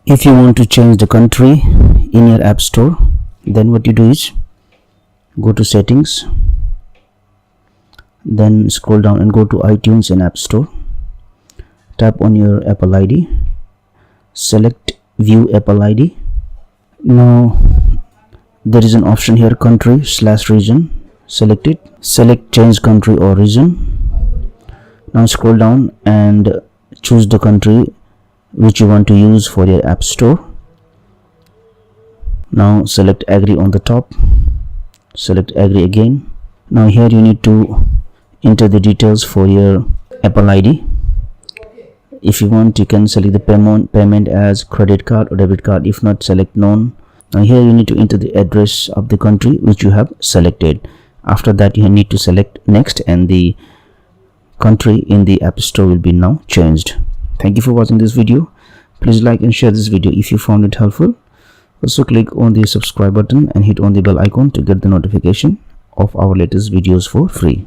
If you want to change the country in your app store, then what you do is go to settings, then scroll down and go to iTunes and App Store. Tap on your Apple ID, select view Apple ID. Now there is an option here, country/region. Select it, select change country or region. Now scroll down and choose the country which you want to use for your app store. Now select agree on the top, select agree again. Now here you need to enter the details for your Apple ID. If you want, you can select the payment as credit card or debit card. If not, select none. Now here you need to enter the address of the country which you have selected. After that, you need to select next, and the country in the app store will be now changed. Thank you for watching this video. Please like and share this video if you found it helpful. Also click on the subscribe button and hit on the bell icon to get the notification of our latest videos for free.